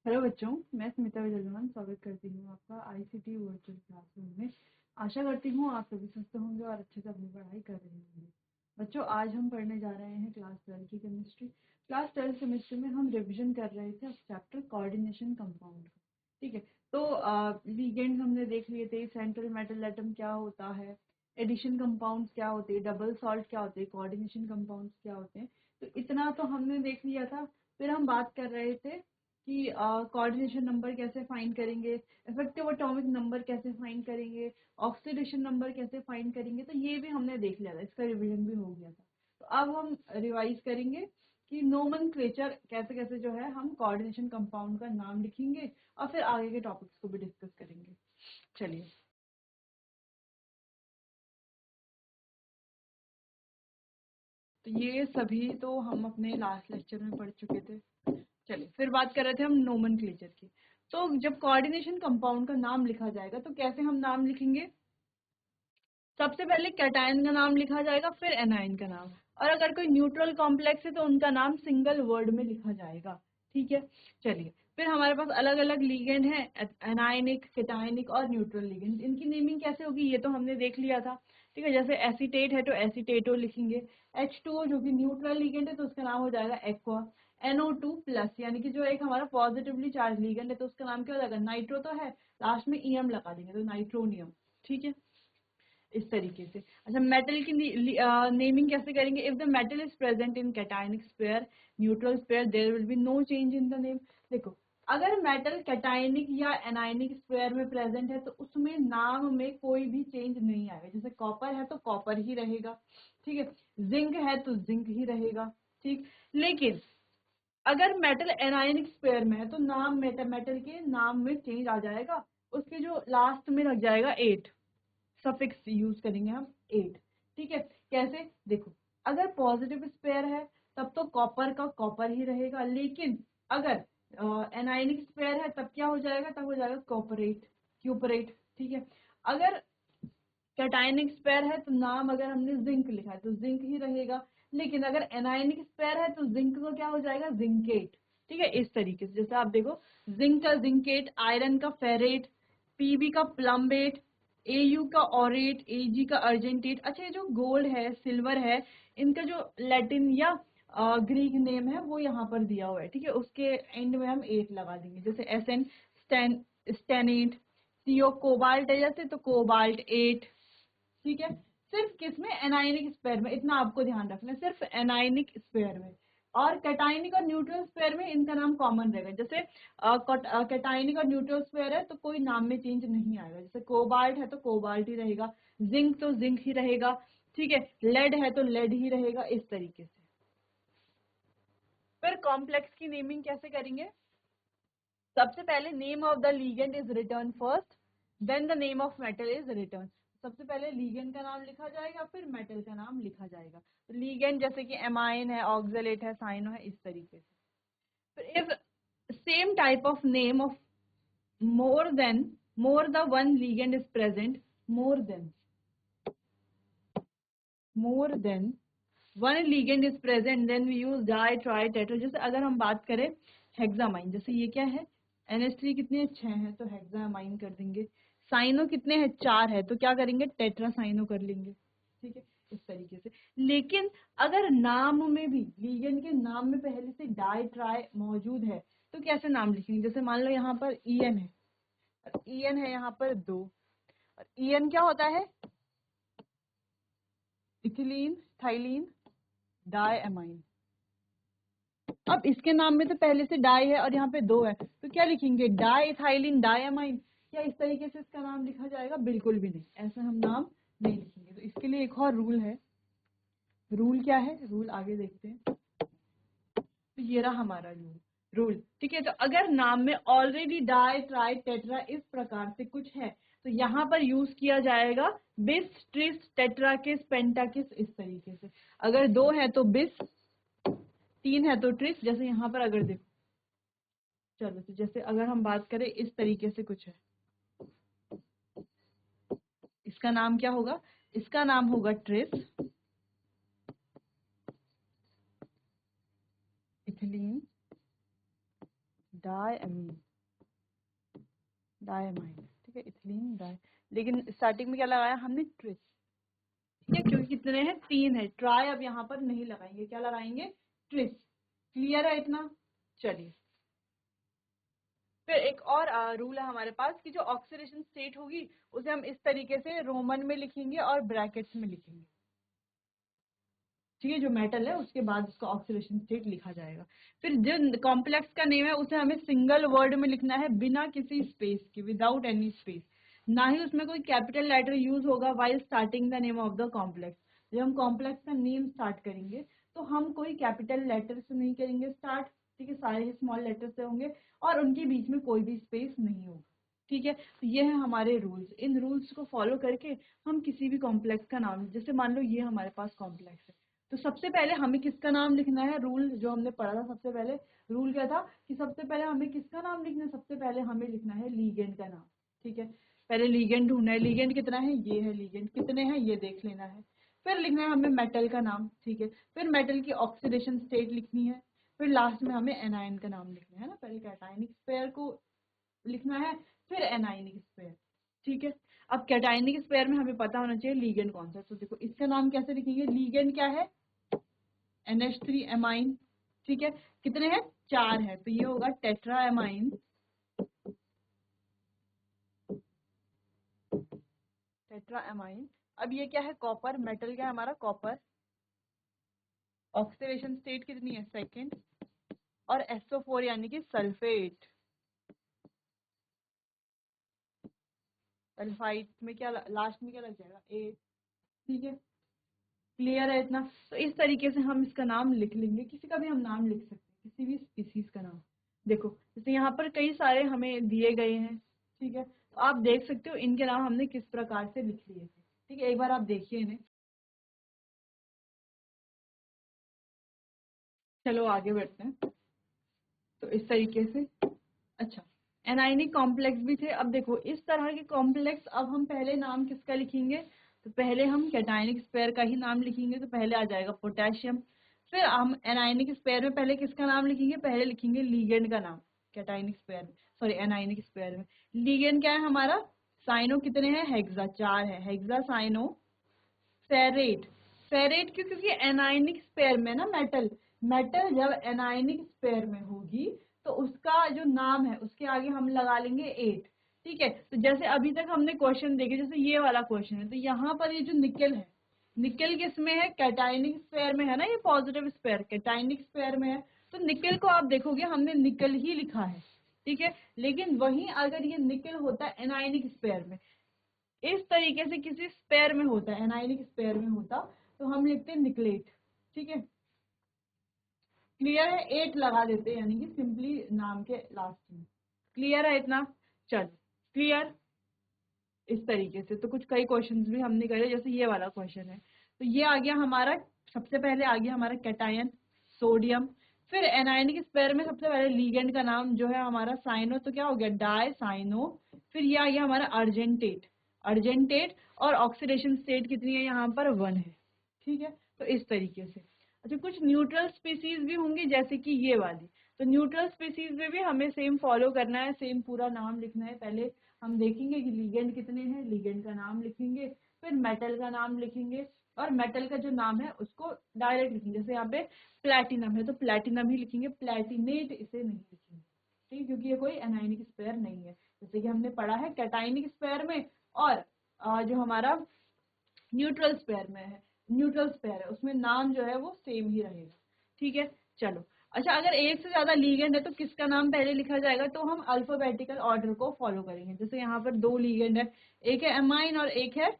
Hello बच्चों, मैं स्मिता विजयमान स्वागत करती हूँ आपका आईसीटी वर्चुअल क्लासरूम में। आशा करती हूँ आप सभी स्वस्थ होंगे और अच्छे से अपनी पढ़ाई कर रहे होंगे। बच्चों, आज हम पढ़ने जा रहे हैं क्लास 12 की केमिस्ट्री। क्लास 12 केमिस्ट्री में हम रिवीजन कर रहे थे चैप्टर कोऑर्डिनेशन कंपाउंड का। ठीक है, तो लिगेंड्स हमने देख लिए थे, सेंट्रल मेटल एटम क्या होता है, एडिशन कंपाउंड्स क्या होते हैं, डबल सॉल्ट क्या होते हैं, कोऑर्डिनेशन कंपाउंड्स क्या होते हैं। तो इतना तो हमने देख लिया था। फिर हम बात कर रहे थे कि कोऑर्डिनेशन नंबर कैसे फाइंड करेंगे, इफेक्टिव एटॉमिक नंबर कैसे फाइंड करेंगे, ऑक्सीडेशन नंबर कैसे फाइंड करेंगे। तो ये भी हमने देख लिया था, इसका रिवीजन भी हो गया था। तो अब हम रिवाइज करेंगे कि नोमेनक्लेचर कैसे कैसे जो है हम कोऑर्डिनेशन कंपाउंड का नाम लिखेंगे और फिर आगे के टॉपिक्स को भी डिस्कस करेंगे। चलिए, तो ये सभी तो हम अपने लास्ट लेक्चर में पढ़ चुके थे। चलिए, फिर बात कर रहे थे हम नोमेनक्लेचर की। तो जब कोऑर्डिनेशन कंपाउंड का नाम लिखा जाएगा तो कैसे हम नाम लिखेंगे? सबसे पहले कैटायन का नाम लिखा जाएगा, फिर एनायन का नाम। और अगर कोई न्यूट्रल कॉम्प्लेक्स है तो उनका नाम सिंगल वर्ड में लिखा जाएगा। ठीक है, चलिए। फिर हमारे पास अलग अलग लिगेंड हैं, एनायनिक, कैटायनिक और न्यूट्रल लिगेंड। इनकी नेमिंग कैसे होगी ये तो हमने देख लिया था। ठीक है, जैसे एसीटेट है तो एसीटेटो लिखेंगे। H2O जो कि न्यूट्रल लिगेंड है तो उसका नाम हो जाएगा एक्वा। NO2 प्लस यानी कि जो एक हमारा पॉजिटिवली चार्ज लिगेंड है तो उसका नाम क्या हो जाएगा? नाइट्रो तो है, लास्ट में EM लगा देंगे तो नाइट्रोनियम। ठीक है, इस तरीके से। अच्छा, मेटल की नेमिंग कैसे करेंगे? If the metal is present in cationic sphere, neutral sphere, there will be no change in the name. देखो, अगर मेटल कैटायनिक या एनायनिक स्पेयर में प्रेजेंट है तो उसमें नाम में कोई भी चेंज नहीं आएगा। जैसे कॉपर है तो कॉपर ही रहेगा। ठीक है, जिंक है तो जिंक ही रहेगा। ठीक, लेकिन अगर मेटल एनायनिक स्पेयर में है तो नाम मेटल के नाम में चेंज आ जाएगा। उसके जो लास्ट में लग जाएगा 8, सफिक्स यूज करेंगे हम 8। ठीक है, कैसे? देखो, अगर पॉजिटिव स्पेयर है तब तो कॉपर का कॉपर ही रहेगा, लेकिन अगर एनायनिक स्पेयर है तब क्या हो जाएगा? तब हो जाएगा कॉपरेट, क्यूपरेट। ठीक है, अगर कैटायनिक स्पेयर है तो नाम अगर हमने जिंक लिखा है तो जिंक ही रहेगा, लेकिन अगर एनायनिक स्पेयर है तो जिंक को क्या हो जाएगा? जिंकेट। ठीक है, इस तरीके से। जैसे आप देखो, जिंक का जिंकेट, आयरन का फेरेट, पीबी का प्लम्बेट, एयू का ऑरेट, एजी का अर्जेंटेट। अच्छा, ये जो गोल्ड है, सिल्वर है, इनका जो लैटिन या ग्रीक नेम है वो यहाँ पर दिया हुआ है। ठीक है, उसके एंड में हम 8 लगा देंगे। जैसे एसएन स्टेनेट, सीओ कोबाल्ट है जैसे तो कोबाल्ट 8। ठीक है, सिर्फ किसमें? एनायनिक स्पेयर में। इतना आपको ध्यान रखना है, सिर्फ एनायनिक स्पेयर में। और कैटायनिक और न्यूट्रल स्पेयर में इनका नाम कॉमन रहेगा। जैसे कैटायनिक और न्यूट्रल स्पेयर है तो कोई नाम में चेंज नहीं आएगा। जैसे कोबाल्ट है तो कोबाल्ट ही रहेगा, जिंक तो जिंक ही रहेगा। ठीक है, लेड है तो लेड ही रहेगा, इस तरीके से। फिर कॉम्प्लेक्स की नेमिंग कैसे करेंगे? सबसे पहले name of the ligand is written first, then the name of metal is written. सबसे पहले लीगेंड का नाम लिखा जाएगा, फिर मेटल का नाम लिखा जाएगा। तो लीगेंड जैसे कि एमाइन है, ऑक्सलेट है, साइनो है, इस तरीके से। फिर if same type of name of more than more the one ligand is present, more than one ligand is present, then we use di, tri, tetra. जैसे अगर हम बात करें हेक्सामाइन, जैसे ये क्या है? NH3 कितने? 6 है तो हेक्सामाइन कर देंगे। साइनो कितने हैं? 4 है तो क्या करेंगे? टेट्रा साइनो कर लेंगे। ठीक है, इस तरीके से। लेकिन अगर नाम में भी, लीगेंड के नाम में पहले से डाई, ट्राई मौजूद है तो कैसे नाम लिखेंगे? जैसे मान लो यहाँ पर EN है और EN है यहाँ पर 2, और EN क्या होता है? इथिलीन, थाइलीन, डाई एमाइन। अब इसके नाम में तो पहले से डाई है और यहाँ पे 2 है तो क्या लिखेंगे? Di ethylene diamine. क्या इस तरीके से इसका नाम लिखा जाएगा? बिल्कुल भी नहीं, ऐसा हम नाम नहीं लिखेंगे। तो इसके लिए एक और रूल है। रूल क्या है? रूल आगे देखते हैं। तो ये रहा हमारा रूल। ठीक है, तो अगर नाम में ऑलरेडी डाई, ट्राई, टेट्रा इस प्रकार से कुछ है तो यहाँ पर यूज किया जाएगा बिस, ट्रिस, टेट्राकिस, पेंटाकिस, इस तरीके से। अगर 2 है तो बिस, 3 है तो ट्रिस। जैसे यहाँ पर अगर देखो, चलो, तो जैसे अगर हम बात करें इस तरीके से कुछ है, इसका नाम क्या होगा? इसका नाम होगा ट्रिस, इथिलीन डायमीन, डायमाइन, ठीक है, इथिलीन डाई, लेकिन स्टार्टिंग में क्या लगाया हमने, ट्रिस, ठीक है, क्योंकि कितने हैं, 3 है, ट्राई अब यहाँ पर नहीं लगाएंगे, क्या लगाएंगे, ट्रिस। क्लियर है इतना। चलिए फिर एक और रूल है हमारे पास कि जो ऑक्सीडेशन स्टेट होगी उसे हम इस तरीके से रोमन में लिखेंगे और ब्रैकेट्स में लिखेंगे, ठीक है, जो मेटल है उसके बाद उसका ऑक्सीडेशन स्टेट लिखा जाएगा। फिर जो कॉम्प्लेक्स का नेम है उसे हमें सिंगल वर्ड में लिखना है, बिना किसी स्पेस के, विदाउट एनी स्पेस, ना ही उसमें कोई कैपिटल लेटर यूज होगा while starting the name of the complex. जब हम कॉम्प्लेक्स का नेम स्टार्ट करेंगे तो हम कोई कैपिटल लेटर से नहीं करेंगे स्टार्ट, ठीक है, सारे ही स्मॉल लेटर से होंगे और उनके बीच में कोई भी स्पेस नहीं होगा, ठीक है। तो ये है हमारे रूल्स, इन रूल्स को फॉलो करके हम किसी भी कॉम्प्लेक्स का नाम, जैसे मान लो ये हमारे पास कॉम्प्लेक्स है, तो सबसे पहले हमें किसका नाम लिखना है, रूल जो हमने पढ़ा था सबसे पहले, रूल क्या था कि सबसे पहले हमें किसका नाम लिखना है, सबसे पहले हमें लिखना है लीगेंड का नाम, ठीक है, पहले लीगेंड ढूंढना है, लीगेंड कितना है, ये है, लीगेंड कितने हैं ये देख लेना है, फिर लिखना है हमें मेटल का नाम, ठीक है, फिर मेटल की ऑक्सीडेशन स्टेट लिखनी है, फिर लास्ट में हमें एनायन का नाम लिखना है ना, पहले कैटायनिक स्पेयर को लिखना है, फिर एनायनिक स्पेयर, ठीक है। अब कैटायनिक स्पेयर में हमें पता होना चाहिए लीगेंड कौन सा है, तो देखो इसका नाम कैसे लिखेंगे, लीगेंड क्या है, NH3 एमाइन, ठीक है, कितने हैं, 4 है, तो ये होगा टेट्रा एमाइन, टेट्रा एमाइन। अब ये क्या है, कॉपर, मेटल क्या है हमारा, कॉपर, ऑक्सीडेशन स्टेट कितनी है, सेकंड, और SO4 यानी कि सल्फेट, सल्फाइड में क्या लास्ट में क्या लग जाएगा, ए, ठीक है, क्लियर है इतना। तो इस तरीके से हम इसका नाम लिख लेंगे, किसी का भी हम नाम लिख सकते हैं, किसी भी स्पीसीज का नाम। देखो जैसे यहाँ पर कई सारे हमें दिए गए हैं, ठीक है, तो आप देख सकते हो इनके नाम हमने किस प्रकार से लिख लिए थे, ठीक है, एक बार आप देखिए इन्हें। चलो आगे बढ़ते हैं। तो इस तरीके से, अच्छा, एनायनिक कॉम्प्लेक्स भी थे। अब देखो इस तरह के कॉम्प्लेक्स, अब हम पहले नाम किसका लिखेंगे, तो पहले हम कैटायनिक स्पेयर का ही नाम लिखेंगे, तो पहले आ जाएगा पोटेशियम। फिर हम एनायनिक स्पेयर में पहले किसका नाम लिखेंगे, पहले लिखेंगे लीगेंड का नाम, कैटायनिक स्पेयर में, सॉरी एनायनिक स्पेयर में। लीगेंड क्या है हमारा, साइनो कितने हैं, हेक्सा 4 है, हेक्सा साइनो फेरेट, फेरेट क्यों, क्योंकि एनायनिक स्पेयर में ना, मेटल, मेटल जब एनायनिक स्पेयर में होगी तो उसका जो नाम है उसके आगे हम लगा लेंगे 8, ठीक है। तो जैसे अभी तक हमने क्वेश्चन देखे, जैसे ये वाला क्वेश्चन है, तो यहाँ पर ये जो निकल है, निकल किस में है, कैटायनिक स्पेयर में है ना, ये पॉजिटिव स्पेयर कैटायनिक स्पेयर में है, तो निकल को आप देखोगे हमने निकल ही लिखा है, ठीक है। लेकिन वहीं अगर ये निकल होता है एनायनिक स्पेयर में, इस तरीके से किसी स्पेयर में होता है, एनायनिक स्पेयर में होता, तो हम लिखते हैं निकलेट, ठीक है, क्लियर है, 8 लगा देते हैं यानी कि सिंपली नाम के लास्ट में, क्लियर है इतना। चलो क्लियर, इस तरीके से तो कुछ कई क्वेश्चंस भी हमने करे, जैसे ये वाला क्वेश्चन है, तो ये आ गया हमारा, सबसे पहले आ गया हमारा कैटायन सोडियम, फिर एनायनिक स्पेयर में सबसे पहले लीगेंड का नाम जो है हमारा साइनो, तो क्या हो गया डाई साइनो, फिर ये आ गया हमारा अर्जेंटेट, अर्जेंटेट, और ऑक्सीडेशन स्टेट कितनी है यहाँ पर 1 है, ठीक है। तो इस तरीके से, अच्छा कुछ न्यूट्रल स्पीसीज भी होंगी जैसे कि ये वाली, तो न्यूट्रल स्पीसीज में भी हमें सेम फॉलो करना है, सेम पूरा नाम लिखना है, पहले हम देखेंगे कि लीगेंड कितने हैं, लीगेंड का नाम लिखेंगे, फिर मेटल का नाम लिखेंगे, और मेटल का जो नाम है उसको डायरेक्ट लिखेंगे, जैसे यहाँ पे प्लैटिनम है तो प्लैटिनम ही लिखेंगे, प्लैटिनेट इसे नहीं लिखेंगे, ठीक है, क्योंकि ये कोई एनायनिक स्पेयर नहीं है, जैसे कि हमने पढ़ा है कैटायनिक स्पेयर में, और जो हमारा न्यूट्रल स्पेयर में है, न्यूट्रल स्पेयर है उसमें नाम जो है वो सेम ही रहेगा, ठीक है। चलो अच्छा, अगर एक से ज्यादा लीगेंड है तो किसका नाम पहले लिखा जाएगा, तो हम अल्फाबेटिकल ऑर्डर को फॉलो करेंगे, जैसे यहाँ पर 2 लीगेंड है, एक है एमाइन और एक है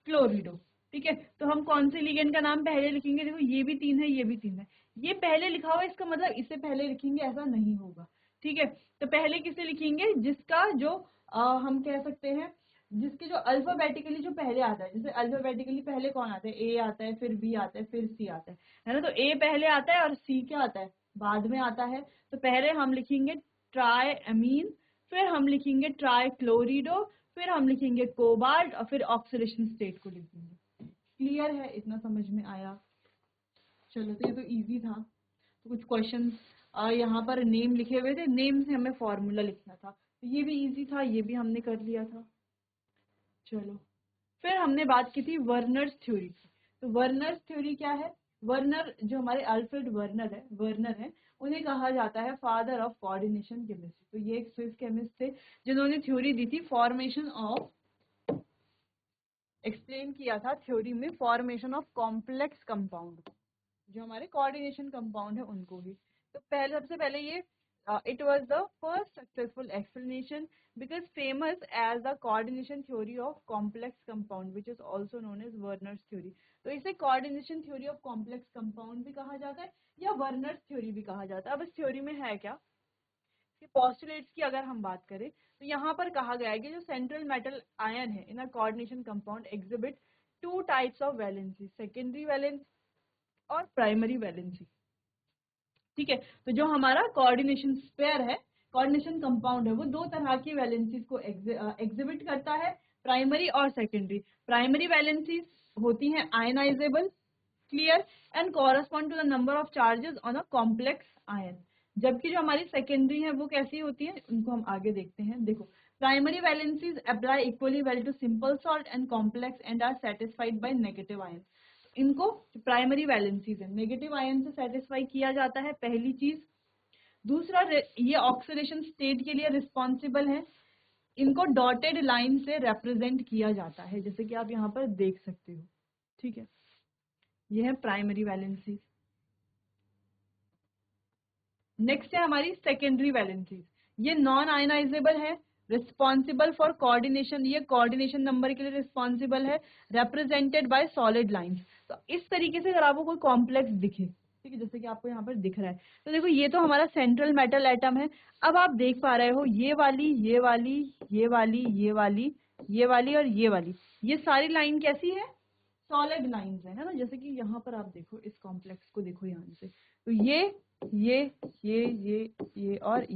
क्लोरिडो, ठीक है, तो हम कौन से लीगेंड का नाम पहले लिखेंगे, देखो ये भी 3 है, ये भी 3 है, ये पहले लिखा हुआ है इसका मतलब इसे पहले लिखेंगे ऐसा नहीं होगा, ठीक है। तो पहले किसे लिखेंगे, जिसका जो हम कह सकते हैं, जिसके जो अल्फाबेटिकली जो पहले आता है, जैसे अल्फाबेटिकली पहले कौन आता है, ए आता है, फिर बी आता है, फिर सी आता है ना, तो ए पहले आता है और सी क्या आता है, बाद में आता है, तो पहले हम लिखेंगे ट्राई अमीन, फिर हम लिखेंगे ट्राई क्लोरिडो, फिर हम लिखेंगे कोबाल्ट, और फिर ऑक्सीडेशन स्टेट को लिखेंगे, क्लियर है इतना, समझ में आया। चलो तो ये तो इजी था, तो कुछ क्वेश्चंस यहाँ पर नेम लिखे हुए थे, नेम से हमें फॉर्मूला लिखना था, तो ये भी इजी था, ये भी हमने कर लिया था। चलो फिर हमने बात की थी वर्नर्स थ्योरी की। तो वर्नर्स थ्योरी क्या है? वर्नर जो हमारे अल्फ्रेड वर्नर है, उन्हें कहा जाता है फादर ऑफ कोऑर्डिनेशन केमिस्ट्री। तो ये एक स्विस केमिस्ट थे जिन्होंने थ्योरी दी थी फॉर्मेशन ऑफ, एक्सप्लेन किया था थ्योरी में फॉर्मेशन ऑफ कॉम्प्लेक्स कंपाउंड, जो हमारे कोऑर्डिनेशन कंपाउंड है उनको ही। तो पहले सबसे पहले ये it was the first successful explanation because famous as the coordination theory of complex compound which is also known as Werner's theory। तो इसे coordination theory of complex compound भी कहा जाता है या Werner's theory भी कहा जाता है। अब इस थ्योरी में है क्या कि पोस्टुलेट्स की अगर हम बात करें तो यहाँ पर कहा गया है कि जो सेंट्रल मेटल आयन है in a coordination compound exhibit two types of valency, secondary valency और प्राइमरी वैलेंसी। ठीक है, तो जो हमारा कोऑर्डिनेशन स्पेयर है, कोऑर्डिनेशन कंपाउंड है, वो दो तरह की वैलेंसीज को एग्जिबिट करता है, प्राइमरी और सेकेंडरी। प्राइमरी वैलेंसीज होती हैं ionizable, clear, and correspond to the number of charges on a complex ion. जबकि जो हमारी सेकेंडरी है वो कैसी होती है, उनको हम आगे देखते हैं। देखो, primary valencies apply equally well to simple salt and complex and are satisfied by negative ion. इनको प्राइमरी वैलेंसीज है, नेगेटिव आयन से सेटिस्फाई किया जाता है, पहली चीज। दूसरा, ये ऑक्सीडेशन स्टेट के लिए रिस्पॉन्सिबल है। इनको डॉटेड लाइन से रिप्रेजेंट किया जाता है, जैसे कि आप यहाँ पर देख सकते हो। ठीक है, ये है प्राइमरी वैलेंसीज। नेक्स्ट है हमारी सेकेंडरी वैलेंसीज। ये नॉन आयनाइजेबल है, रिस्पॉन्सिबल फॉर कोऑर्डिनेशन, ये कोऑर्डिनेशन नंबर के लिए रिस्पॉन्सिबल है, रिप्रेजेंटेड बाय सॉलिड लाइंस। तो इस तरीके से अगर आपको कोई कॉम्प्लेक्स दिखे, ठीक है, जैसे कि आपको यहाँ पर दिख रहा है, तो देखो ये तो हमारा सेंट्रल मेटल एटम है। अब आप देख पा रहे हो ये वाली, ये वाली, ये वाली, ये वाली, ये वाली और ये वाली, ये सारी लाइन कैसी है? सॉलिड लाइंस है ना। जैसे कि यहाँ पर आप देखो, इस कॉम्प्लेक्स को देखो यहाँ से, तो ये ये और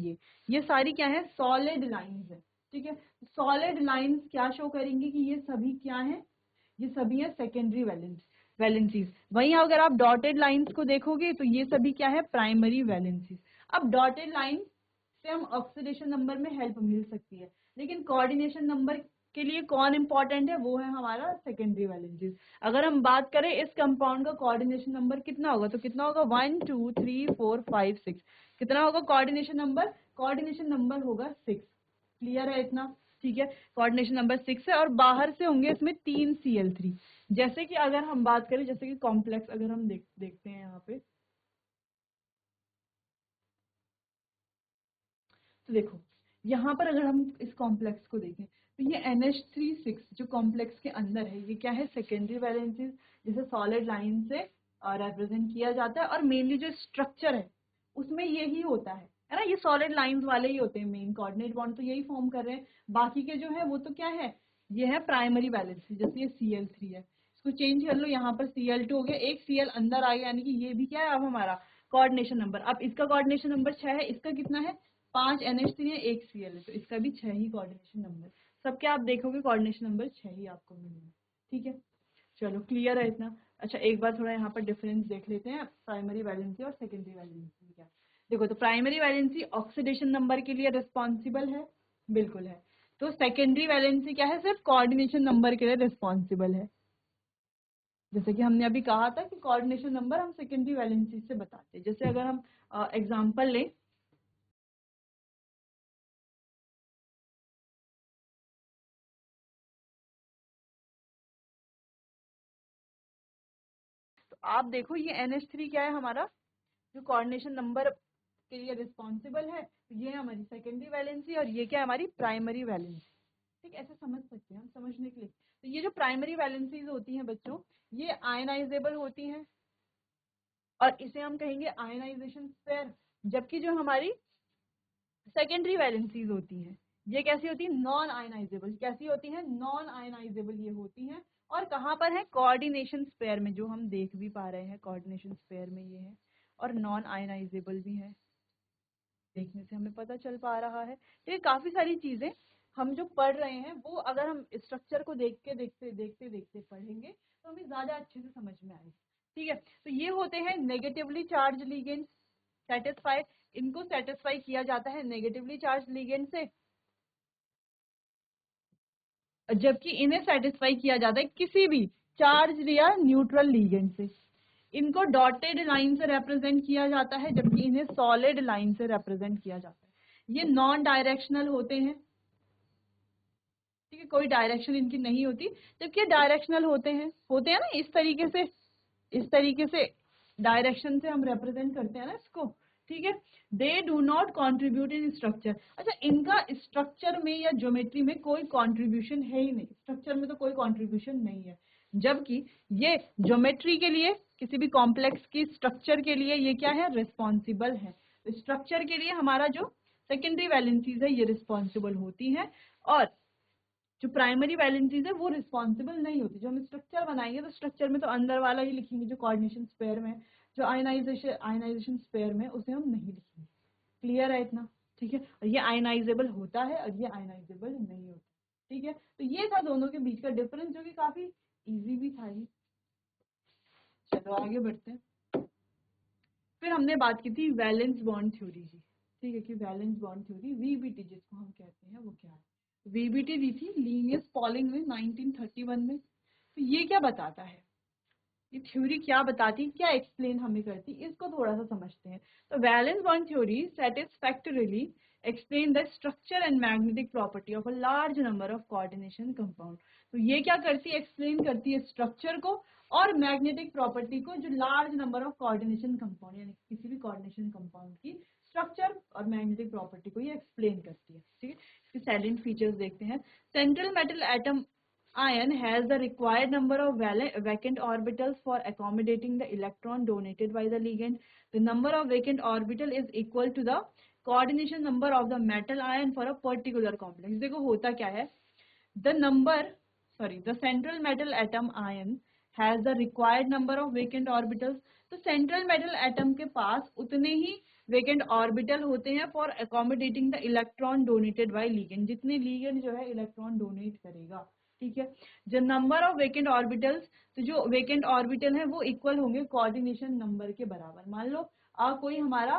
ये सारी क्या है? सॉलिड लाइंस है। ठीक है, सॉलिड लाइंस क्या शो करेंगी कि ये सभी क्या है? ये सभी है सेकेंडरी वैलेंसीज। वहीं अगर आप डॉटेड लाइंस को देखोगे तो ये सभी क्या है? Primary valencies. अब डॉटेड लाइन से हम ऑक्सीडेशन नंबर में हेल्प मिल सकती है, लेकिन कोऑर्डिनेशन नंबर के लिए कौन इंपॉर्टेंट है? वो है हमारा सेकेंडरी वैलेंसीज। अगर हम बात करें इस कंपाउंड का कोऑर्डिनेशन नंबर कितना होगा, तो कितना होगा? 1 2 3 4 5 6। कितना होगा कोऑर्डिनेशन नंबर? कोऑर्डिनेशन नंबर होगा 6। क्लियर है इतना? ठीक है, कोऑर्डिनेशन नंबर 6 है और बाहर से होंगे इसमें 3 Cl3। जैसे कि अगर हम बात करें, जैसे कि कॉम्प्लेक्स अगर हम देखते हैं यहाँ पे, तो देखो यहाँ पर अगर हम इस कॉम्प्लेक्स को देखें तो ये NH3 6 जो कॉम्प्लेक्स के अंदर है, ये क्या है? सेकेंडरी वैलेंसीज, जिसे सॉलिड लाइन से रिप्रेजेंट किया जाता है। और मेनली जो स्ट्रक्चर है उसमें यही होता है ना, ये सॉलिड लाइंस वाले ही होते हैं, मेन कोऑर्डिनेट बॉन्ड तो यही फॉर्म कर रहे हैं। बाकी के जो है वो तो क्या है? ये है प्राइमरी वैलेंसी। जैसे ये Cl3 है, इसको चेंज कर लो, यहाँ पर Cl2 हो गया, एक Cl अंदर आ गया, यानी कि ये भी क्या है अब हमारा कोऑर्डिनेशन नंबर। अब इसका कोऑर्डिनेशन नंबर 6 है, इसका कितना है? 5 NH3 है, एक Cl है, तो इसका भी 6 ही कोऑर्डिनेशन नंबर। सबके आप देखोगे कोऑर्डिनेशन नंबर 6 ही आपको मिलेगा। ठीक है, चलो क्लियर है इतना? अच्छा, एक बार थोड़ा यहाँ पर डिफरेंस देख लेते हैं प्राइमरी वैलेंसी और सेकेंडरी वैलेंसी में क्या। देखो, तो प्राइमरी वैलेंसी ऑक्सीडेशन नंबर के लिए रिस्पॉन्सिबल है, बिल्कुल है। तो सेकेंडरी वैलेंसी क्या है? सिर्फ कोऑर्डिनेशन नंबर के लिए रिस्पॉन्सिबल है। जैसे कि हमने अभी कहा था कि कोऑर्डिनेशन नंबर हम सेकेंडरी वैलेंसी से बताते हैं। जैसे अगर हम एग्जांपल लें, तो आप देखो ये NH3 क्या है हमारा, जो कोऑर्डिनेशन नंबर के लिए रिस्पॉन्सिबल है, तो ये है हमारी सेकेंडरी वैलेंसी और ये क्या है? हमारी प्राइमरी वैलेंसी। ठीक, ऐसे समझ सकते हैं हम, समझने के लिए। तो ये जो प्राइमरी वैलेंसीज होती हैं बच्चों, ये आयनाइजेबल होती हैं और इसे हम कहेंगे आयनाइजेशन स्पेयर। जबकि जो हमारी सेकेंडरी वैलेंसीज होती हैं, ये कैसी होती है? Non ionizable. कैसी होती है? नॉन आयनाइजेबल ये होती हैं। और कहाँ पर है? कोऑर्डिनेशन स्पेयर में, जो हम देख भी पा रहे हैं कोऑर्डिनेशन स्पेयर में ये है, और नॉन आयनाइजेबल भी है, देखने से हमें पता चल पा रहा है। तो ये काफी सारी चीजें हम जो पढ़ रहे हैं वो अगर हम स्ट्रक्चर को देखते देखते पढ़ेंगे तो हमें ज्यादा अच्छे से समझ में आएगी। ठीक है, तो ये होते हैं नेगेटिवली चार्ज लिगेंड्स, सेटिस्फाई इनको सेटिस्फाई किया जाता है नेगेटिवली चार्ज लिगेंड से, जबकि इन्हें सेटिस्फाई किया जाता है किसी भी चार्ज या न्यूट्रल लिगेंड से। इनको डॉटेड लाइन से रिप्रेजेंट किया जाता है, जबकि इन्हें सॉलिड लाइन से रिप्रेजेंट किया जाता है। ये नॉन डायरेक्शनल होते हैं, ठीक है, कोई डायरेक्शन इनकी नहीं होती, जबकि ये डायरेक्शनल होते हैं ना इस तरीके से डायरेक्शन से हम रिप्रेजेंट करते हैं ना इसको, ठीक है। They do not contribute in structure. अच्छा, इनका स्ट्रक्चर में या ज्योमेट्री में कोई कॉन्ट्रीब्यूशन है ही नहीं, स्ट्रक्चर में तो कोई कॉन्ट्रीब्यूशन नहीं है, जबकि ये ज्योमेट्री के लिए, किसी भी कॉम्प्लेक्स की स्ट्रक्चर के लिए ये क्या है, रिस्पॉन्सिबल है। स्ट्रक्चर के लिए हमारा जो सेकेंडरी वैलेंसीज है ये रिस्पॉन्सिबल होती है, और जो प्राइमरी वैलेंसीज है वो रिस्पॉन्सिबल नहीं होती। जो हम स्ट्रक्चर बनाएंगे तो स्ट्रक्चर में तो अंदर वाला ही लिखेंगे जो कोऑर्डिनेशन स्पेयर में, जो आयनाइजेशन स्पेयर में उसे हम नहीं लिखेंगे। क्लियर है इतना, ठीक है। और ये आयनाइजेबल होता है और ये आयनाइजेबल नहीं होता, ठीक है। तो ये था दोनों के बीच का डिफरेंस, जो कि काफी इजी भी था ये। चलो आगे बढ़ते हैं। फिर हमने बात की थी वैलेंस बॉन्ड थ्योरी की, ठीक है, कि वैलेंस बॉन्ड थ्योरी वीबीटी जिसको हम कहते हैं वो क्या है। वीबीटी दी थी लिनियस पॉलिंग में 1931 में। तो ये क्या बताता है, ये थ्योरी क्या बताती, क्या एक्सप्लेन हमें करती, इसको थोड़ा सा समझते हैं। तो valence bond theory satisfactorily explain the structure and magnetic property of a large number of coordination compound। तो ये क्या करती है, एक्सप्लेन करती है स्ट्रक्चर को और मैग्नेटिक प्रॉपर्टी को, जो large number of coordination compound, यानी किसी भी कोऑर्डिनेशन कंपाउंड की स्ट्रक्चर और मैग्नेटिक प्रॉपर्टी को ये एक्सप्लेन करती है, ठीक है। इसके सैलेंट फीचर्स देखते हैं। Central metal atom ion has the required number of vacant orbitals for accommodating the electron donated by the ligand. The number of vacant orbital is equal to the coordination number of the metal ion for a particular complex। देखो होता क्या है, the central metal atom ion has the required number of vacant orbitals। तो central metal atom के पास उतने ही vacant orbital होते हैं for accommodating the electron donated by ligand, जितने ligand जो है इलेक्ट्रॉन डोनेट करेगा, ठीक है। जो नंबर ऑफ वेकेंट ऑर्बिटल्स, तो जो वेकेंट ऑर्बिटल है वो इक्वल होंगे कोऑर्डिनेशन नंबर के बराबर। मान लो कोई हमारा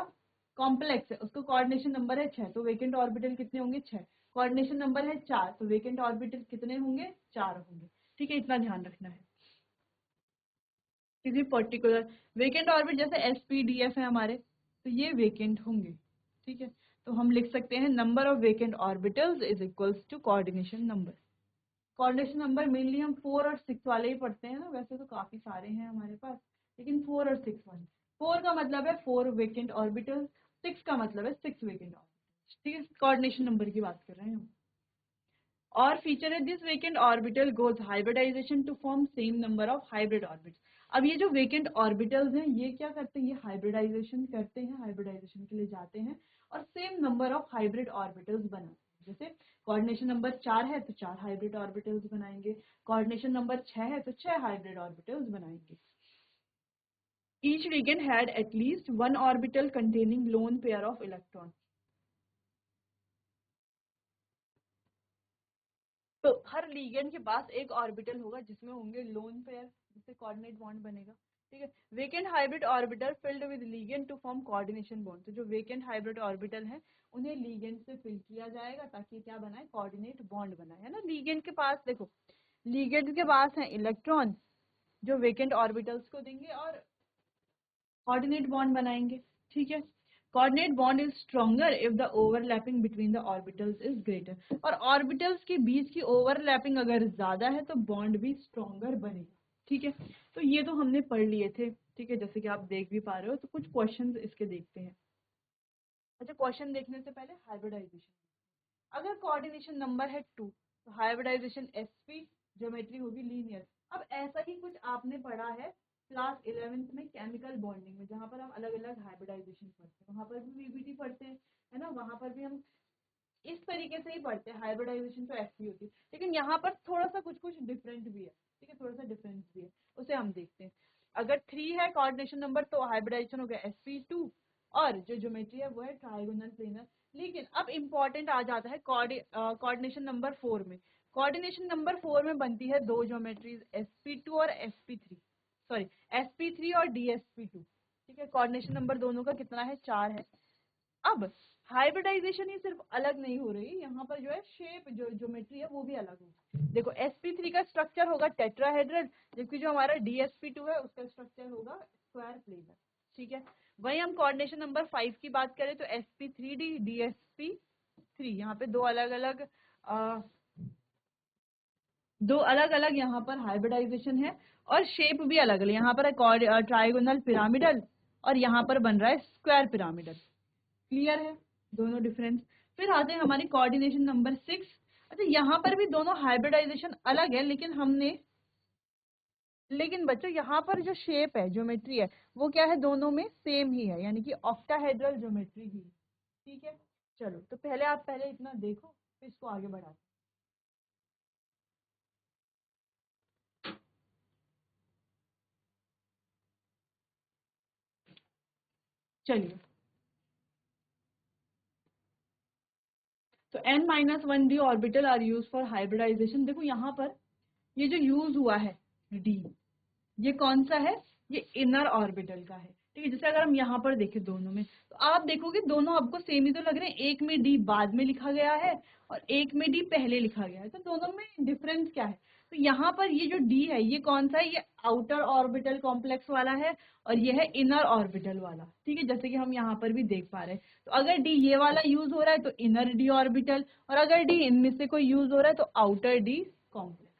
कॉम्प्लेक्स है, उसको कोऑर्डिनेशन नंबर है 6, तो वेकेंट ऑर्बिटल कितने होंगे 6। कोऑर्डिनेशन नंबर है 4, तो वेकेंट ऑर्बिटल कितने होंगे 4 होंगे, ठीक है। इतना ध्यान रखना है। किसी पर्टिकुलर वेकेंट ऑर्बिट जैसे SPDF है हमारे, तो ये वेकेंट होंगे, ठीक है। तो हम लिख सकते हैं number of vacant orbitals is equals to coordination number. Coordination number mainly हम 4 और 6 वाले ही पढ़ते हैं ना, वैसे तो काफी सारे हैं हमारे पास, लेकिन 4 और 6 वाले। 4 का मतलब है 4 वेकेंट ऑर्बिटल, 6 का मतलब है 6 वेकेंट ऑर्बिटल, ठीक है। कोऑर्डिनेशन नंबर की बात कर रहे हैं हम। और फीचर है this vacant orbital goes hybridization to form same number of hybrid orbits. अब ये जो वेकेंट ऑर्बिटल्स हैं ये क्या करते हैं, ये हाइब्रिडाइजेशन करते हैं, हाइब्रिडाइजेशन के लिए जाते हैं और same number of hybrid orbitals बनाते हैं। जैसे कोऑर्डिनेशन नंबर 4 है तो 4 हाइब्रिड ऑर्बिटल्स बनाएंगे, कोऑर्डिनेशन नंबर 6 है तो 6 हाइब्रिड ऑर्बिटल्स बनाएंगे। Each ligand had at least one orbital containing lone pair of electrons। तो हर लीगेंड के पास एक ऑर्बिटल होगा जिसमें होंगे लोन पेयर, जिससे कोऑर्डिनेट बॉन्ड बनेगा, ठीक है। Vacant hybrid orbital filled with ligand to form coordination bond. तो जो वेकेंट हाइब्रिड ऑर्बिटल है उन्हें लीगेंड से फिल किया जाएगा ताकि क्या बनाए, कोऑर्डिनेट बॉन्ड बनाए, है ना। लीगेंड के पास देखो, लीगेंड के पास है इलेक्ट्रॉन जो वेकेंट ऑर्बिटल्स को देंगे और कोऑर्डिनेट बॉन्ड बनाएंगे, ठीक है। Coordinate bond is stronger if the overlapping between the orbitals is greater. और ऑर्बिटल्स के बीच की ओवरलैपिंग अगर ज्यादा है तो बॉन्ड भी स्ट्रॉन्गर बनेगा, ठीक है। तो ये तो हमने पढ़ लिए थे, ठीक है, जैसे कि आप देख भी पा रहे हो। तो कुछ क्वेश्चंस इसके देखते हैं। अच्छा, क्वेश्चन देखने से पहले हाइब्रिडाइजेशन, अगर कोऑर्डिनेशन नंबर है 2 तो हाइब्रिडाइजेशन sp, ज्योमेट्री होगी लीनियर। अब ऐसा ही कुछ आपने पढ़ा है क्लास 11th में केमिकल बॉन्डिंग में, जहाँ पर हम अलग अलग हाइब्रिडाइजेशन पढ़ते हैं, वहां पर भी वीबीटी पढ़ते हैं, है ना। वहां पर भी हम इस तरीके से ही पढ़ते हैं, हाइब्रिडाइजेशन तो ऐसी होती है, लेकिन यहाँ पर थोड़ा सा कुछ कुछ डिफरेंट भी है, ठीक है, थोड़ा सा डिफरेंस भी है, उसे हम देखते हैं। अगर 3 है कोऑर्डिनेशन नंबर तो हाइब्रिडाइजेशन हो गया sp2, और जो ज्योमेट्री है वो है ट्राइगोनल प्लेनर। लेकिन अब इम्पोर्टेंट आ जाता है कोऑर्डिनेशन नंबर 4 में। कोऑर्डिनेशन नंबर 4 में बनती है दो ज्योमेट्रीज sp2 और sp3, सॉरी sp3 और dsp2, ठीक है। कोऑर्डिनेशन नंबर दोनों का कितना है, 4 है। अब हाइब्रिडाइजेशन ही सिर्फ अलग नहीं हो रही, यहाँ पर जो है शेप जो ज्योमेट्री है वो भी अलग होगी। देखो sp3 का स्ट्रक्चर होगा टेट्राहेड्रल, जबकि जो हमारा dsp2 है उसका स्ट्रक्चर होगा स्क्वायर प्लेनर। ठीक है, वही हम कोऑर्डिनेशन नंबर 5 की बात करें तो sp3d dsp3, यहाँ पे दो अलग अलग यहाँ पर हाइब्रिडाइजेशन है और शेप भी अलग अलग। यहाँ पर ट्राइगोनल पिरामिडल और यहाँ पर बन रहा है स्क्वायर पिरामिडल। क्लियर है दोनों डिफरेंस। फिर आते हैं हमारी कोऑर्डिनेशन नंबर 6। अच्छा, यहाँ पर भी दोनों हाइब्रिडाइजेशन अलग है, लेकिन बच्चों यहाँ पर जो शेप है ज्योमेट्री है वो क्या है, दोनों में सेम ही है, यानी कि ऑक्टाहेड्रल ज्योमेट्री ही। ठीक है, चलो तो पहले इतना देखो फिर इसको आगे बढ़ाते। चलिए, तो n-1d orbital are use for hybridization. देखो यहाँ पर ये जो यूज हुआ है d, ये कौन सा है, ये इनर ऑर्बिटल का है। ठीक है, जैसे अगर हम यहाँ पर देखें दोनों में, तो आप देखोगे दोनों आपको सेम ही तो लग रहे हैं। एक में डी बाद में लिखा गया है और एक में डी पहले लिखा गया है, तो दोनों में डिफरेंस क्या है। तो यहाँ पर ये जो डी है ये कौन सा है, ये आउटर ऑर्बिटल कॉम्प्लेक्स वाला है और ये है इनर ऑर्बिटल वाला। ठीक है, जैसे कि हम यहाँ पर भी देख पा रहे हैं। तो अगर डी ये वाला यूज हो रहा है तो इनर डी ऑर्बिटल, और अगर डी इनमें से कोई यूज हो रहा है तो आउटर डी कॉम्प्लेक्स।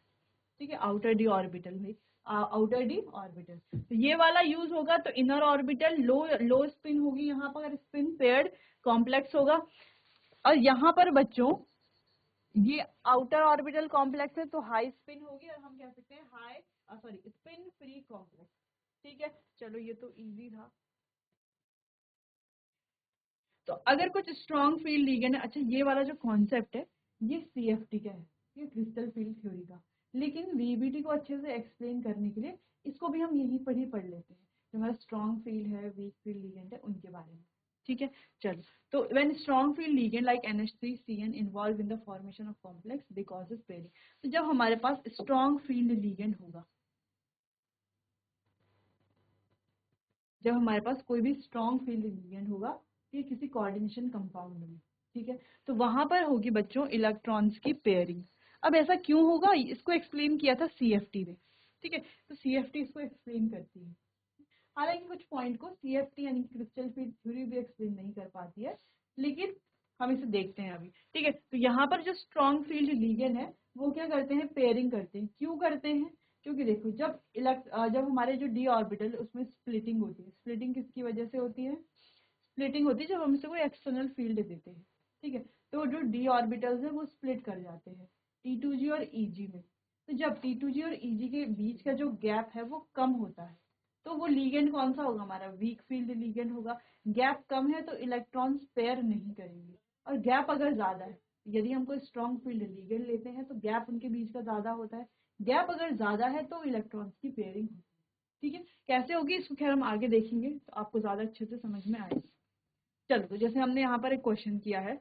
ठीक है, आउटर डी ऑर्बिटल में आउटर डी ऑर्बिटल, तो ये वाला यूज होगा तो इनर ऑर्बिटल लो स्पिन होगी, यहाँ पर स्पिन पेयर्ड कॉम्प्लेक्स होगा। और यहाँ पर बच्चों ये आउटर ऑर्बिटल कॉम्प्लेक्स है तो हाई स्पिन होगी, और हम कह सकते हैं स्पिन फ्री कॉम्प्लेक्स। ठीक है, चलो ये तो इजी था। तो अगर कुछ स्ट्रॉन्ग फील्ड लिगेंड है, अच्छा ये वाला जो कॉन्सेप्ट है ये CFT का है, ये क्रिस्टल फील्ड थ्योरी का, लेकिन VBT को अच्छे से एक्सप्लेन करने के लिए इसको भी हम यहीं पर ही पढ़ लेते हैं, जो हमारा स्ट्रॉन्ग फील्ड है, वीक फील्ड लिगेंड है, उनके बारे में। ठीक है, चलो, तो when strong field ligand like NH3CN involve in the formation of complex they causes pairing. तो जब हमारे पास स्ट्रॉन्ग फील्ड लिगेंड होगा, जब हमारे पास कोई भी स्ट्रॉन्ग फील्ड लिगेंड होगा ये किसी कोऑर्डिनेशन कंपाउंड में, ठीक है, तो वहां पर होगी बच्चों इलेक्ट्रॉन्स की पेयरिंग। अब ऐसा क्यों होगा, इसको एक्सप्लेन किया था CFT ने। ठीक है, तो CFT इसको एक्सप्लेन करती है। हालांकि कुछ पॉइंट को CFT यानी क्रिस्टल फील्ड थ्योरी भी एक्सप्लेन नहीं कर पाती है, लेकिन हम इसे देखते हैं अभी। ठीक है, तो यहाँ पर जो स्ट्रॉन्ग फील्ड लिगेंड है वो क्या करते हैं, पेयरिंग करते हैं। क्यों करते हैं, क्योंकि देखो जब हमारे जो डी ऑर्बिटल उसमें स्प्लिटिंग होती है, स्प्लिटिंग किसकी वजह से होती है, स्प्लिटिंग होती है जब हम इसे कोई एक्सटर्नल फील्ड देते हैं। ठीक है, तो जो डी ऑर्बिटल्स है वो स्प्लिट कर जाते हैं T2G और EG में। तो जब T2G और EG के बीच का जो गैप है वो कम होता है, तो वो लीगेंड कौन सा होगा, हमारा वीक फील्ड लीगेंड होगा। गैप कम है तो इलेक्ट्रॉन्स पेयर नहीं करेंगे, और गैप अगर ज्यादा है, यदि हम कोई स्ट्रॉन्ग फील्ड लीगेंड लेते हैं तो गैप उनके बीच का ज्यादा होता है। गैप अगर ज्यादा है तो इलेक्ट्रॉन्स की पेयरिंग होती है। ठीक है, कैसे होगी इसको खैर हम आगे देखेंगे तो आपको ज्यादा अच्छे से समझ में आएगा। चलो, तो जैसे हमने यहाँ पर एक क्वेश्चन किया है,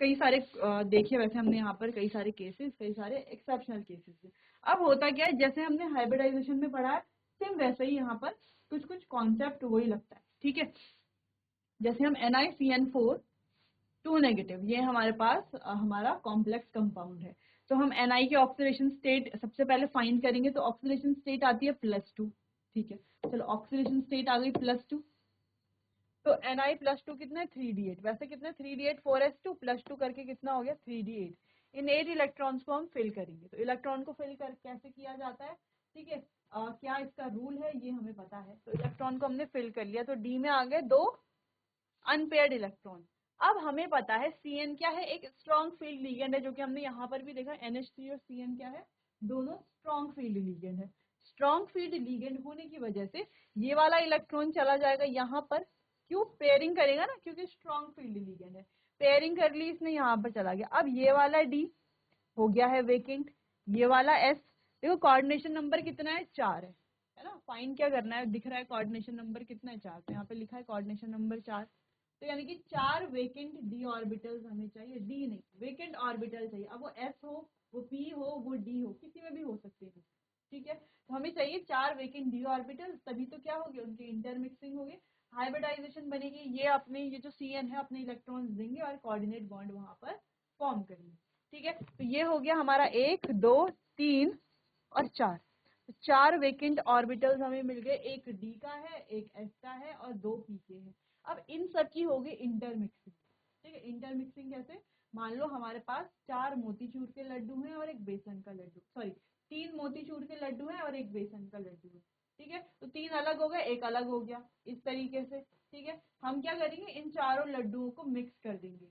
कई सारे देखिए वैसे हमने यहाँ पर कई सारे केसेस, कई सारे एक्सेप्शनल केसेस। अब होता क्या है, जैसे हमने हाइब्रिडाइजेशन में पढ़ा है सेम वैसे ही यहाँ पर कुछ कुछ कॉन्सेप्ट वही लगता है। ठीक है, जैसे हम NiCN4 2 नेगेटिव, ये हमारे पास हमारा कॉम्प्लेक्स कंपाउंड है, तो हम Ni के ऑक्सीडेशन स्टेट सबसे पहले फाइंड करेंगे, तो ऑक्सीडेशन स्टेट आती है +2। ठीक है, चलो ऑक्सीडेशन स्टेट आ गई +2, तो Ni+2 कितना है 3d8, वैसे कितना 3d8 4s2 +2 करके कितना हो गया 3d8। इन 8 इलेक्ट्रॉन्स को हम फिल करेंगे, तो इलेक्ट्रॉन को फिल कर कैसे किया जाता है, ठीक है, क्या इसका रूल है ये हमें पता है। तो इलेक्ट्रॉन को हमने फिल कर लिया, तो डी में आ गए 2 अनपेयर्ड इलेक्ट्रॉन। अब हमें पता है CN क्या है, एक स्ट्रॉन्ग फील्ड लिगेंड है, जो कि हमने यहाँ पर भी देखा NH3 और CN क्या है, दोनों स्ट्रॉन्ग फील्ड लिगेंड है। स्ट्रॉन्ग फील्ड लिगेंड होने की वजह से ये वाला इलेक्ट्रॉन चला जाएगा यहाँ पर, क्यों, पेयरिंग करेगा ना, क्योंकि स्ट्रॉन्ग फील्ड लिगेंड है, पेयरिंग कर ली इसने, यहाँ पर चला गया। अब ये वाला D हो गया है वेकेंट, ये वाला S, देखो कोऑर्डिनेशन नंबर कितना है 4 है ना, फाइंड क्या करना है, दिख रहा है कोऑर्डिनेशन नंबर कितना है 4, तो यहाँ पे लिखा है कोऑर्डिनेशन नंबर 4। तो यानी कि 4 वेकेंट डी ऑर्बिटल्स हमें चाहिए, डी नहीं वेकेंट ऑर्बिटल चाहिए। अब वो S हो, वो P हो, वो D हो, किसी में भी हो सकते हैं। ठीक है, तो हमें चाहिए 4 वेकेंट डी ऑर्बिटल्स, तभी तो क्या होगी, उनकी इंटरमिक्सिंग होगी, हाइब्रिडाइजेशन बनेगी, ये अपने ये जो CN है अपने इलेक्ट्रॉन्स देंगे और कोऑर्डिनेट बॉन्ड वहां पर फॉर्म करेंगे। ठीक है, तो ये हो गया हमारा 1 2 3 और 4। तो 4 वेकेंट ऑर्बिटल्स हमें मिल गए, एक D का है, एक S का है और 2 P के हैं। अब इन सब की होगी इंटरमिक्सिंग। ठीक है, इंटरमिक्सिंग कैसे, मान लो हमारे पास 4 मोतीचूर के लड्डू हैं और एक बेसन का लड्डू, सॉरी 3 मोतीचूर के लड्डू हैं और एक बेसन का लड्डू है। ठीक है, तो 3 अलग हो गए, एक अलग हो गया, इस तरीके से। ठीक है, हम क्या करेंगे, इन चारों लड्डुओं को मिक्स कर देंगे,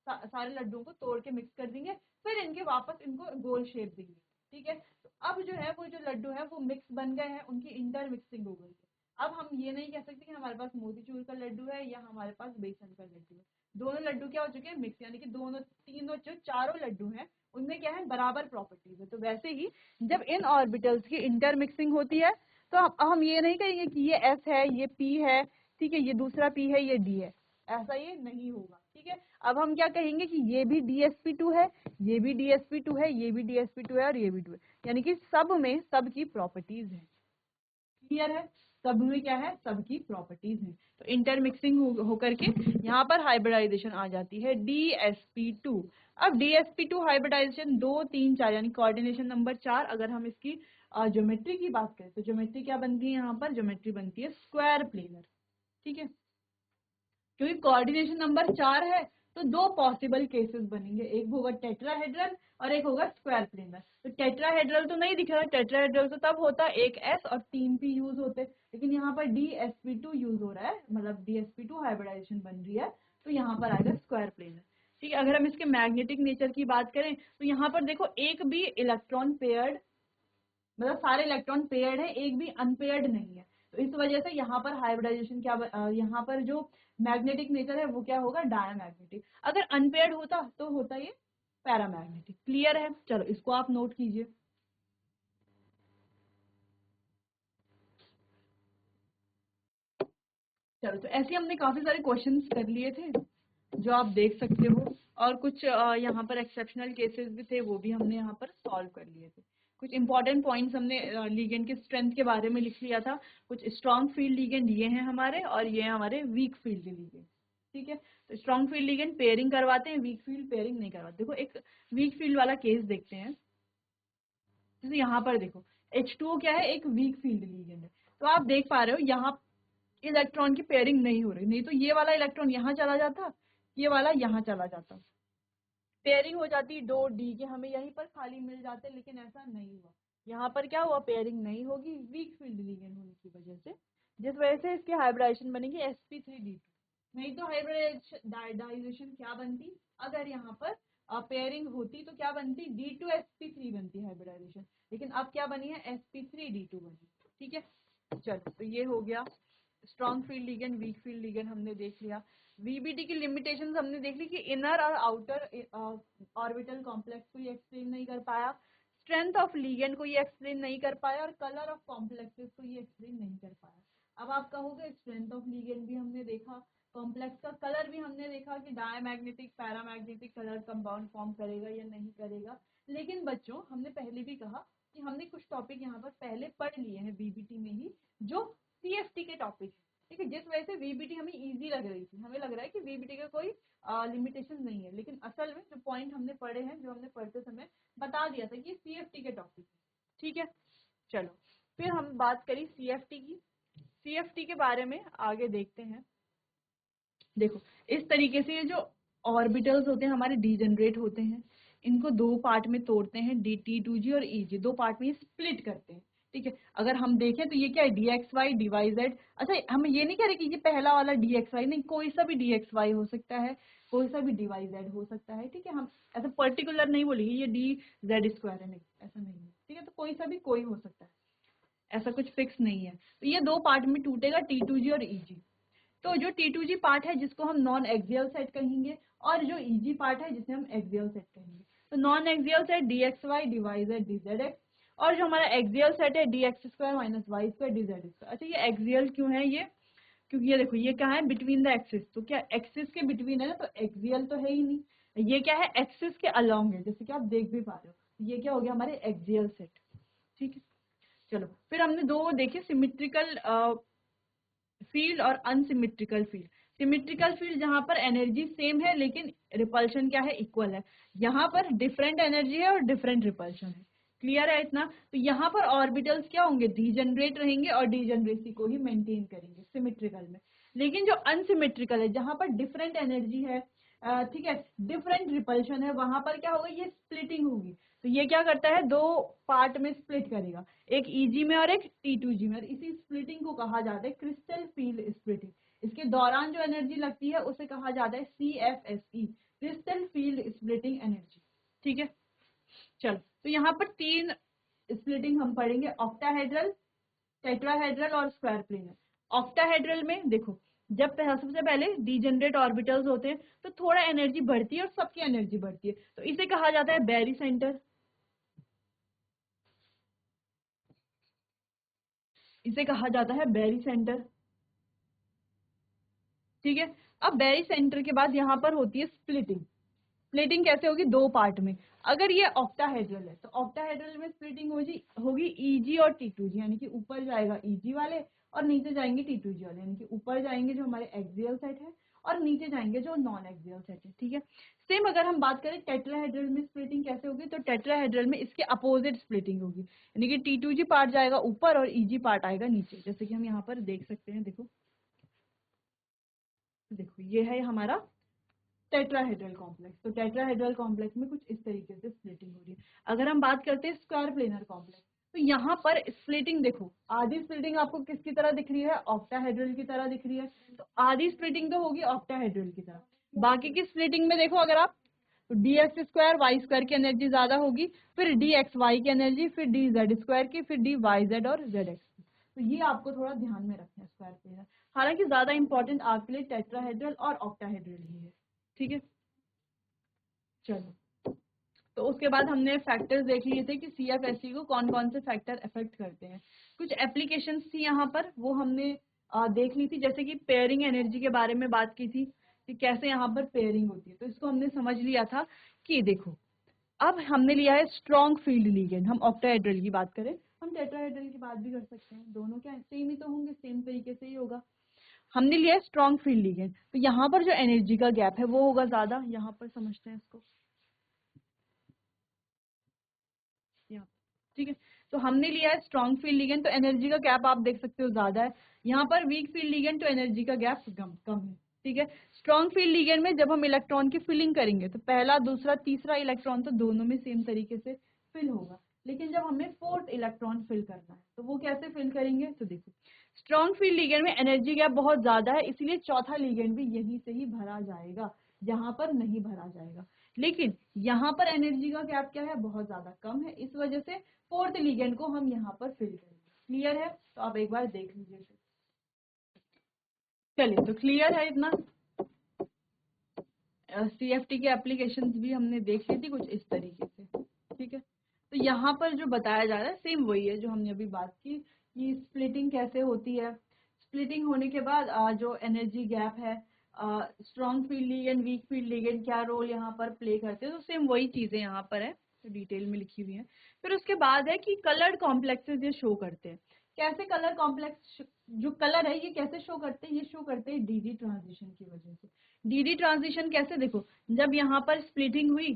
सारे लड्डुओं को तोड़ के मिक्स कर देंगे, फिर इनके वापस इनको गोल शेप देंगे। ठीक है, तो अब जो है वो जो लड्डू है वो मिक्स बन गए हैं, उनकी इंटरमिक्सिंग हो गई है। अब हम ये नहीं कह सकते कि हमारे पास मोतीचूर का लड्डू है या हमारे पास बेसन का लड्डू है, दोनों लड्डू क्या हो चुके हैं, मिक्स, यानी कि दोनों तीनों जो चारों लड्डू हैं उनमें क्या है, बराबर प्रॉपर्टीज है। तो वैसे ही जब इन ऑर्बिटल्स की इंटरमिक्सिंग होती है तो हम ये नहीं कहेंगे कि ये S है, ये P है, ठीक है, ये दूसरा P है, ये D है, ऐसा ये नहीं होगा। ठीक है, अब हम क्या कहेंगे कि ये भी DsP2 है, ये भी DsP2 है, ये भी DsP2 है और ये भी 2 है, यानी कि सब में सब की प्रॉपर्टीज है। क्लियर है, सब में क्या है, सबकी प्रॉपर्टीज है। तो इंटरमिक्सिंग होकर के यहाँ पर हाइब्रिडाइजेशन आ जाती है DsP2। अब DsP2 हाइब्रिडाइजेशन 2 3 4 यानी कोऑर्डिनेशन नंबर 4। अगर हम इसकी ज्योमेट्री की बात करें तो ज्योमेट्री क्या बनती है, यहाँ पर ज्योमेट्री बनती है स्क्वायर प्लेनर। ठीक है, क्योंकि कोऑर्डिनेशन नंबर 4 है तो 2 पॉसिबल केसेस बनेंगे, एक होगा टेट्राहेड्रल और एक होगा स्क्वायर प्लेनर। तो टेट्राहेड्रल तो नहीं दिख रहा, टेट्राहेड्रल तो तब होता एक S और 3 P यूज होते, लेकिन यहाँ पर DsP2 यूज हो रहा है, मतलब DsP2 हाइब्रिडाइजेशन बन रही है, तो यहाँ पर आएगा स्क्वायर प्लेनर। ठीक है, अगर हम इसके मैग्नेटिक नेचर की बात करें तो यहाँ पर देखो एक भी इलेक्ट्रॉन पेयर्ड, मतलब सारे इलेक्ट्रॉन पेयर्ड है, एक भी अनपेयर्ड नहीं है। तो इस वजह से यहाँ पर हाइब्रिडाइजेशन क्या यहाँ पर जो मैग्नेटिक नेचर है वो क्या होगा, डायमैग्नेटिक। अगर अनपेयर्ड होता तो होता ये पैरामैग्नेटिक। क्लियर है, चलो इसको आप नोट कीजिए। चलो, तो ऐसे हमने काफी सारे क्वेश्चंस कर लिए थे जो आप देख सकते हो, और कुछ यहाँ पर एक्सेप्शनल केसेस भी थे, वो भी हमने यहाँ पर सॉल्व कर लिए थे। कुछ इंपॉर्टेंट पॉइंट्स हमने लिगेंड के स्ट्रेंथ के बारे में लिख लिया था। कुछ स्ट्रॉन्ग फील्ड लिगेंड ये हैं हमारे, और ये हमारे वीक फील्ड लिगेंड। ठीक है, तो स्ट्रॉन्ग फील्ड लिगेंड पेयरिंग करवाते हैं, वीक फील्ड पेयरिंग नहीं करवाते। देखो एक वीक फील्ड वाला केस देखते हैं, जैसे यहाँ पर देखो H2O क्या है, एक वीक फील्ड लिगेंड है। तो आप देख पा रहे हो यहाँ इलेक्ट्रॉन की पेयरिंग नहीं हो रही, नहीं तो ये वाला इलेक्ट्रॉन यहाँ चला जाता, ये वाला यहाँ चला जाता, पेयरिंग हो जाती, दो डी के हमें यहीं पर खाली मिल जाते, लेकिन ऐसा नहीं हुआ। यहाँ पर क्या हुआ, पेयरिंग नहीं होगी वीक फील्ड लिगेंड होने की वजह से, जिस वजह से इसकी हाइब्रिडाइजेशन बनेगी sp3d2। नहीं तो हाइब्रिडाइजेशन क्या बनती, अगर यहाँ पर पेयरिंग होती तो क्या बनती, D2sp3 बनती हाइब्रिडाइजेशन, लेकिन अब क्या बनी है, sp3d2 बनी। ठीक है, चलो तो ये हो गया strong field ligand, weak field ligand हमने देख लिया। वीबीटी की लिमिटेशंस हमने देख ली कि इनर और आउटर ऑर्बिटल कॉम्प्लेक्स को ये एक्सप्लेन नहीं कर पाया, स्ट्रेंथ ऑफ लिगेंड को ये एक्सप्लेन नहीं कर पाया, और कलर ऑफ कॉम्प्लेक्सेस को ये एक्सप्लेन नहीं कर पाया। अब आप कहोगे स्ट्रेंथ ऑफ लिगेंड भी हमने देखा, कॉम्प्लेक्स का कलर भी हमने देखा कि diamagnetic paramagnetic colour compound form करेगा या नहीं करेगा। लेकिन बच्चों हमने पहले भी कहा कि हमने कुछ टॉपिक यहाँ पर पहले पढ़ लिए हैं बीबीटी में ही, जो CFT के टॉपिक है। ठीक है, जिस वजह से वीबीटी हमें इजी लग रही थी, हमें लग रहा है कि वीबीटी का कोई लिमिटेशन नहीं है, लेकिन असल में जो पॉइंट हमने पढ़े हैं, जो हमने पढ़ते समय बता दिया था कि CFT के टॉपिक है। ठीक है, चलो फिर हम बात करी CFT की। CFT के बारे में आगे देखते हैं। देखो इस तरीके से ये जो ऑर्बिटल्स होते हैं हमारे डीजेनरेट होते हैं, इनको दो पार्ट में तोड़ते हैं, T2G और EG, दो पार्ट में स्प्लिट करते हैं। ठीक है, अगर हम देखें तो ये क्या है, DXY DYZ। अच्छा, हम ये नहीं कह रहे कि ये पहला वाला DXY, नहीं, कोई सा भी DXY हो सकता है, कोई सा भी DYZ हो सकता है। ठीक है, हम ऐसा पर्टिकुलर नहीं बोलेंगे ये DZ2 है, नहीं ऐसा नहीं है। ठीक है, तो कोई सा भी कोई हो सकता है, ऐसा कुछ फिक्स नहीं है। तो ये दो पार्ट में टूटेगा, T2G और EG। तो जो T2G पार्ट है जिसको हम नॉन एक्सियल सेट कहेंगे, और जो EG पार्ट है जिसे हम एक्सियल सेट कहेंगे। तो non axial set DXY DYZ DZX, और जो हमारा एक्सियल सेट है DX2 - Y2 DZ2। अच्छा, ये एक्सियल क्यों है, ये क्योंकि ये देखो ये क्या है, बिटवीन द एक्सिस, तो क्या एक्सिस के बिटवीन है ना, तो एक्सियल तो है ही नहीं, ये क्या है, एक्सिस के अलोंग है, जैसे कि आप देख भी पा रहे हो। ये क्या हो गया, हमारे एक्सियल सेट। ठीक है, चलो फिर हमने दो देखे सिमिट्रिकल फील्ड और अनसिमेट्रिकल फील्ड। सिमेट्रिकल फील्ड जहां पर एनर्जी सेम है लेकिन रिपल्शन क्या है, इक्वल है। यहाँ पर डिफरेंट एनर्जी है और डिफरेंट रिपल्शन है। क्लियर है इतना? तो यहाँ पर ऑर्बिटल्स क्या होंगे, डीजेनरेट रहेंगे और डीजेनरेसी को ही मेंटेन करेंगे सिमेट्रिकल में। लेकिन जो अनसिमेट्रिकल है, जहां पर डिफरेंट एनर्जी है, ठीक है, डिफरेंट रिपल्शन है, वहां पर क्या होगा, ये स्प्लिटिंग होगी। तो ये क्या करता है, दो पार्ट में स्प्लिट करेगा, एक ईजी में और एक T2G में। और इसी स्प्लिटिंग को कहा जाता है क्रिस्टल फील्ड स्प्लिटिंग। इसके दौरान जो एनर्जी लगती है उसे कहा जाता है CFSE, crystal field splitting energy. ठीक है, चलो। तो यहाँ पर 3 स्प्लिटिंग हम पढ़ेंगे, ऑक्टाहेड्रल, टेट्राहेड्रल और स्क्वायर प्लेनर। ऑक्टाहेड्रल में देखो, जब सबसे पहले डीजेनरेट ऑर्बिटल्स होते हैं तो थोड़ा एनर्जी बढ़ती है और सबकी एनर्जी बढ़ती है, तो इसे कहा जाता है बैरी सेंटर। इसे कहा जाता है बैरी सेंटर। ठीक है, अब बैरी सेंटर के बाद यहाँ पर होती है स्प्लिटिंग। स्प्लिटिंग कैसे होगी, दो पार्ट में। अगर ये ऑक्टाहेड्रल है तो ऑक्टाहेड्रल में स्प्लिटिंग होगी ईजी और T2G, यानी कि ऊपर जाएगा ईजी वाले और नीचे जाएंगे T2G वाले, यानी कि ऊपर जाएंगे जो हमारे एक्सियल सेट है और नीचे जाएंगे जो नॉन एक्सियल सेट है। ठीक है, सेम अगर हम बात करें टेट्राहेड्रल में स्प्लिटिंग कैसे होगी, तो टेट्राहेड्रल में इसके अपोजिट स्प्लिटिंग होगी, यानी कि T2G पार्ट जाएगा ऊपर और ईजी पार्ट आएगा नीचे, जैसे कि हम यहाँ पर देख सकते हैं। देखो देखो ये है हमारा टेट्राहेड्रल कॉम्प्लेक्स। तो टेट्राहेड्रल कॉम्प्लेक्स में कुछ इस तरीके से स्प्लिटिंग हो रही है। अगर हम बात करते हैं स्क्वायर प्लेनर कॉम्प्लेक्स, तो यहाँ पर स्प्लिटिंग देखो, आधी स्प्लिटिंग आपको किसकी तरह दिख रही है, ऑक्टाहेड्रल की तरह दिख रही है। तो आधी स्प्लिटिंग तो होगी ऑक्टाहेड्रल की तरह। बाकी की स्प्लिटिंग में देखो अगर आप, तो dx² y² की एनर्जी ज्यादा होगी, फिर dxy की एनर्जी, फिर dz² की, फिर dyz और zx। तो ये आपको थोड़ा ध्यान में रखना है स्क्वायर प्लेनर। हालांकि ज्यादा इंपॉर्टेंट आपके लिए टेट्राहेड्रल और ऑक्टाहेड्रल ही है। ठीक है, चलो। तो उसके बाद हमने फैक्टर्स देख लिए थे कि CFSE को कौन कौन से फैक्टर अफेक्ट करते हैं। कुछ एप्लीकेशंस थी यहाँ पर, वो हमने देख ली थी, जैसे कि पेयरिंग एनर्जी के बारे में बात की थी कि कैसे यहाँ पर पेयरिंग होती है। तो इसको हमने समझ लिया था कि देखो, अब हमने लिया है स्ट्रॉन्ग फील्ड लिगेंड। हम ऑक्टाहेड्रल की बात करें, हम टेट्राहेड्रल की बात भी कर सकते हैं, दोनों क्या सेम ही तो होंगे, सेम तरीके से ही होगा। हमने लिया है स्ट्रॉन्ग फील्ड लिगेंड, तो यहाँ पर जो एनर्जी का गैप है वो होगा ज्यादा। यहाँ पर समझते हैं इसको, यहाँ, ठीक है। तो हमने लिया है स्ट्रॉन्ग फील्ड लिगेंड, तो एनर्जी का गैप आप देख सकते हो ज्यादा है। यहाँ पर वीक फील्ड लिगेंड, तो एनर्जी का गैप कम कम है। ठीक है, स्ट्रॉन्ग फील्ड लिगेंड में जब हम इलेक्ट्रॉन की फिलिंग करेंगे तो पहला, दूसरा, तीसरा इलेक्ट्रॉन तो दोनों में सेम तरीके से फिल होगा। लेकिन जब हमें फोर्थ इलेक्ट्रॉन फिल करना है तो वो कैसे फिल करेंगे, तो देखो, स्ट्रॉन्ग फील्ड लिगेंड में एनर्जी गैप बहुत ज्यादा है, इसलिए चौथा लिगेंड भी यहीं से ही भरा जाएगा, जहां पर नहीं भरा जाएगा। लेकिन यहाँ पर एनर्जी का गैप क्या है, बहुत ज्यादा कम है, इस वजह से फोर्थ लिगेंड को हम यहाँ पर फिल करेंगे। क्लियर है? तो आप एक बार देख लीजिए। चलिए, तो क्लियर है इतना। CFT के एप्लीकेशंस भी हमने देख ली थी कुछ इस तरीके से। ठीक है, तो यहाँ पर जो बताया जा रहा है सेम वही है जो हमने अभी बात की कि स्प्लिटिंग कैसे होती है। स्प्लिटिंग होने के बाद जो एनर्जी गैप है, strong field ligand, weak field ligand क्या रोल यहाँ पर प्ले करते हैं, तो सेम वही चीजें यहाँ पर है, तो डिटेल में लिखी हुई है। फिर उसके बाद है कि कलर्ड कॉम्प्लेक्सेस ये शो करते हैं। कैसे कलर कॉम्प्लेक्स, जो कलर है ये कैसे शो करते हैं, ये शो करते हैं DD ट्रांजिशन की वजह से। DD ट्रांजिशन कैसे, देखो, जब यहाँ पर स्प्लिटिंग हुई,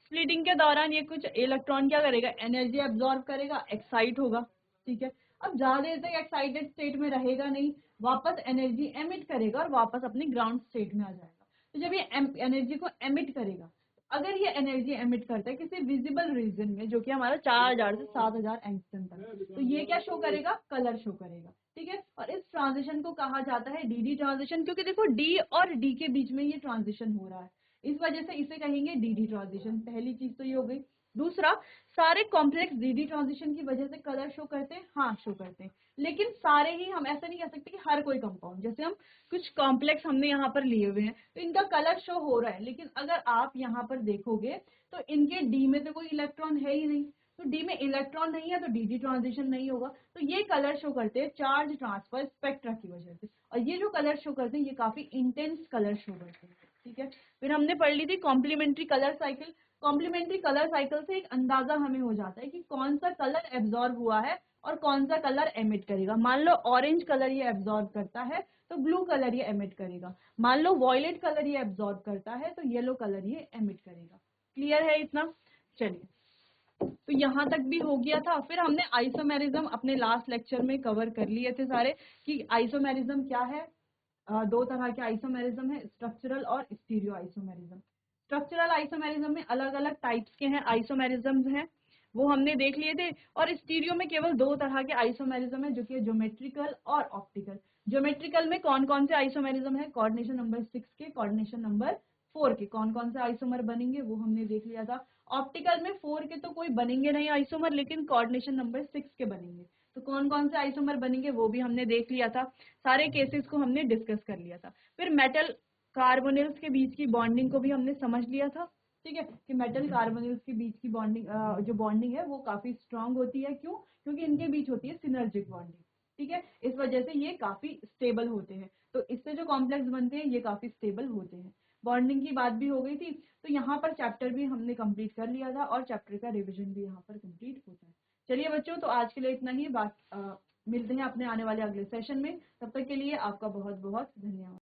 स्प्लिटिंग के दौरान ये कुछ इलेक्ट्रॉन क्या करेगा, एनर्जी एब्जॉर्ब करेगा, एक्साइट होगा। ठीक है, अब ज्यादा देर तक एक्साइटेड स्टेट में रहेगा नहीं, वापस एनर्जी एमिट करेगा और वापस अपने ग्राउंड स्टेट में आ जाएगा। तो जब ये एनर्जी को एमिट करेगा, अगर ये एनर्जी एमिट करता है किसी विजिबल रीजन में, जो कि हमारा 4000 से 7000 एंगस्ट्रॉम तक, तो ये क्या शो करेगा, कलर शो करेगा। ठीक है, और इस ट्रांजिशन को कहा जाता है DD ट्रांजिशन, क्योंकि देखो D और D के बीच में ये ट्रांजिशन हो रहा है, इस वजह से इसे कहेंगे DD ट्रांजिशन। पहली चीज तो ये हो गई। दूसरा, सारे कॉम्प्लेक्स DD ट्रांजिशन की वजह से कलर शो करते हैं, हाँ शो करते हैं, लेकिन सारे ही हम ऐसा नहीं कह सकते कि हर कोई कंपाउंड। जैसे हम कुछ कॉम्प्लेक्स हमने यहाँ पर लिए हुए हैं तो इनका कलर शो हो रहा है, लेकिन अगर आप यहाँ पर देखोगे तो इनके D में तो कोई इलेक्ट्रॉन है ही नहीं, तो D में इलेक्ट्रॉन नहीं है तो DD ट्रांजिशन नहीं होगा। तो ये कलर शो करते हैं चार्ज ट्रांसफर स्पेक्ट्रा की वजह से, और ये जो कलर शो करते हैं ये काफी इंटेंस कलर शो करते हैं। ठीक है। फिर हमने पढ़ ली थी complementary colour cycle. Complementary colour cycle से एक अंदाजा हमें हो जाता है कि कौन सा कलर एब्जॉर्ब हुआ है और कौन सा कलर एमिट करेगा। मान लो ऑरेंज कलर ये एब्जॉर्ब करता है तो ब्लू कलर ये एमिट करेगा। मान लो वॉयलेट कलर ये एब्जॉर्ब करता है तो येलो कलर ये एमिट करेगा। क्लियर है इतना? चलिए, तो यहां तक भी हो गया था। फिर हमने आइसोमेरिज्म अपने लास्ट लेक्चर में कवर कर लिए थे सारे, कि आइसोमेरिज्म क्या है। दो तरह के आइसोमेरिज्म है, स्ट्रक्चरल और स्टीरियो आइसोमेरिज्म। स्ट्रक्चरल आइसोमेरिज्म में अलग अलग टाइप्स के हैं आइसोमेरिज्म्स हैं, वो हमने देख लिए थे। और स्टीरियो में केवल दो तरह के आइसोमेरिज्म है, जो कि ज्योमेट्रिकल और ऑप्टिकल। ज्योमेट्रिकल में कौन कौन से आइसोमेरिज्म है, कोऑर्डिनेशन नंबर 6 के, कोऑर्डिनेशन नंबर 4 के कौन कौन से आइसोमर बनेंगे वो हमने देख लिया था। ऑप्टिकल में 4 के तो कोई बनेंगे नहीं आइसोमर, लेकिन कोऑर्डिनेशन नंबर 6 के बनेंगे। तो कौन कौन से आइसोमर बनेंगे वो भी हमने देख लिया था। सारे केसेस को हमने डिस्कस कर लिया था। फिर मेटल कार्बोनिल्स के बीच की बॉन्डिंग को भी हमने समझ लिया था। ठीक है, कि मेटल कार्बोनिल्स के बीच की बॉन्डिंग, जो बॉन्डिंग है वो काफी स्ट्रांग होती है। क्यों? क्योंकि इनके बीच होती है सिनर्जिक बॉन्डिंग। ठीक है, इस वजह से ये काफी स्टेबल होते हैं। तो इससे जो कॉम्प्लेक्स बनते हैं ये काफी स्टेबल होते हैं। बॉन्डिंग की बात भी हो गई थी। तो यहाँ पर चैप्टर भी हमने कंप्लीट कर लिया था और चैप्टर का रिवीजन भी यहाँ पर कंप्लीट होता है। चलिए बच्चों, तो आज के लिए इतना ही। बात मिलते हैं अपने आने वाले अगले सेशन में। तब तक के लिए आपका बहुत बहुत धन्यवाद।